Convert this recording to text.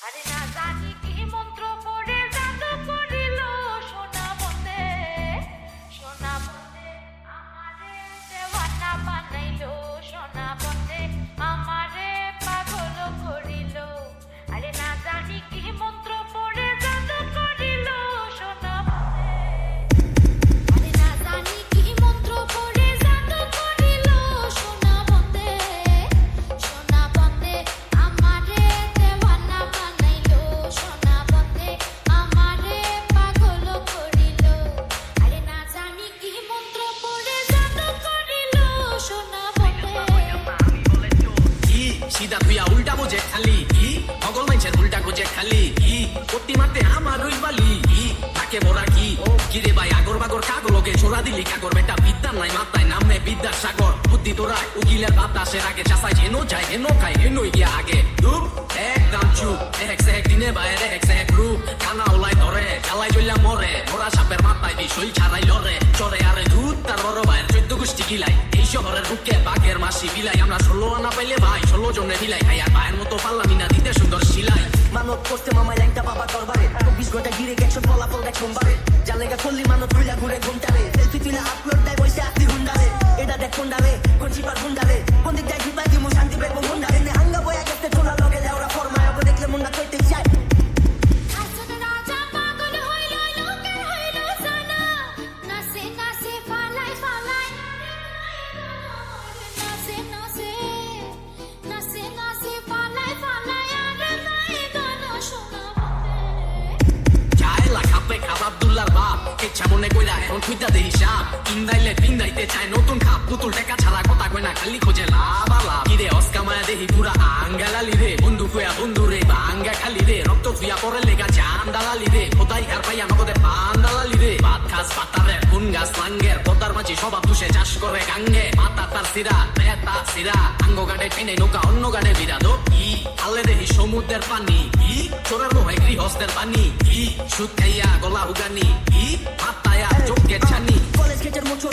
আরে না জানি কি মন্ত্র পড়ে জাদু করিল সোনা বন্দে আমারে দেওয়ানা বানাইলো সোনা বন্দে আমারে পাগল করিল। আরে না জানি কি মন্ত্র পড়ে জাদু করিল সোনা বন্দে আরে না জানি কি মন্ত্র পড়ে জাদু করিল সোনা বন্দে আমারে দেওয়ানা বানাইলো সোনা বন্দে আমারে পাগল করিল। আরে না জানি কি মন্ত্র পড়ে জাদু করিল সোনা বন্দে সিধা তুইয়া উল্টা বোঝে খালি ভগল মাইছের উল্টা গোজে খালি প্রতি মাতে আমার রই বালি তাকে বড়া কি কিরে ভাই আগর বাগর কাগলকে ছোড়া দিলি কাগর বেটা বিদ্যা নাই মাথায় নামে বিদ্যার সাগর বুদ্ধি তোরা উকিলের বাতাসের আগে চাষাই হেনো যায় হেনো খাই হেনোই গিয়া আগে ধুপ একদম চুপ এক সে এক দিনে বাইরে এক সে এক রূপ কানা ওলাই ধরে জ্বালাই জ্বললা মরে মোরা সাপের মাথায় বিষয় ছাড়াই লড়ে চরে আরে ধূত তার বড় ভাইয়ের 14 গোষ্ঠী গিলাই এই শহরের বুকে বাঘের মাসি বিলাই আমরা 16 আনা পাইলে ভাই 16 জনে বিলাই খাই আর ভাইয়ের মতো পারলাম না দিতে সুন্দর সিলাই মানত করতে মামায় একটা বাবা দরবারে 24 ঘন্টা গিরে গেছো ফলাফল দেখ সোমবারে জালেগা করলি মানত তুইলা ঘুরে ঘুমটারে সেলফি তুইলা আপলোড দেয় বসে আসলি হুন্ডারে এটা দেখ কোনডারে কোন চিপার হুন্ডারে কোন দিক যায় ঘুরবা দিমু শান্তি পেবো হুন্ডারে নে হাঙ্গা বয়া গেছে ছোলা লগে লেওরা ফরমায় ওকে দেখলে মনটা কইতে চায় আসন রাজা পাগল হইল লোকের হইল জানা নাচে নাচে পালাই পালাই নাচে নাচে নাচে নাচে পালাই পালাই আরে নাই গান শোনা চায়লা খাপে খাপ আব্দুল্লার বাপ ইচ্ছা মনে কইরা এখন খুঁজা দেই সাপ ইন্দাইলে পিন্দাইতে চায় নতুন খাপ পুতুল টাকা ছাড়া কথা কয় না খালি খোঁজে লাভ আলাপ কিরে অস্কামায়া দেহি পুরা আঙ্গালালি রে বন্ধু কুয়া বন্ধু রে বাঙ্গা খালি রে রক্ত ধুয়া পরে লেগা জান দালালি রে খোদাই কার পাইয়া নগদে পান দালালি রে ভাত খাস পাতারে কোন গাছ লাঙ্গের পতার মাঝি স্বভাব তুষে চাষ করে গাঙ্গে মাথা তার সিরা পেতা সিরা আঙ্গ গাড়ে টেনে নৌকা অন্য গাড়ে বিরাদো আলে দেহি সমুদ্রের পানি চোরের মোহে গৃহস্থের পানি সুদ খাইয়া গলা উগানি মাথায়া চোখের ছানি কলেজ গেটের মোচর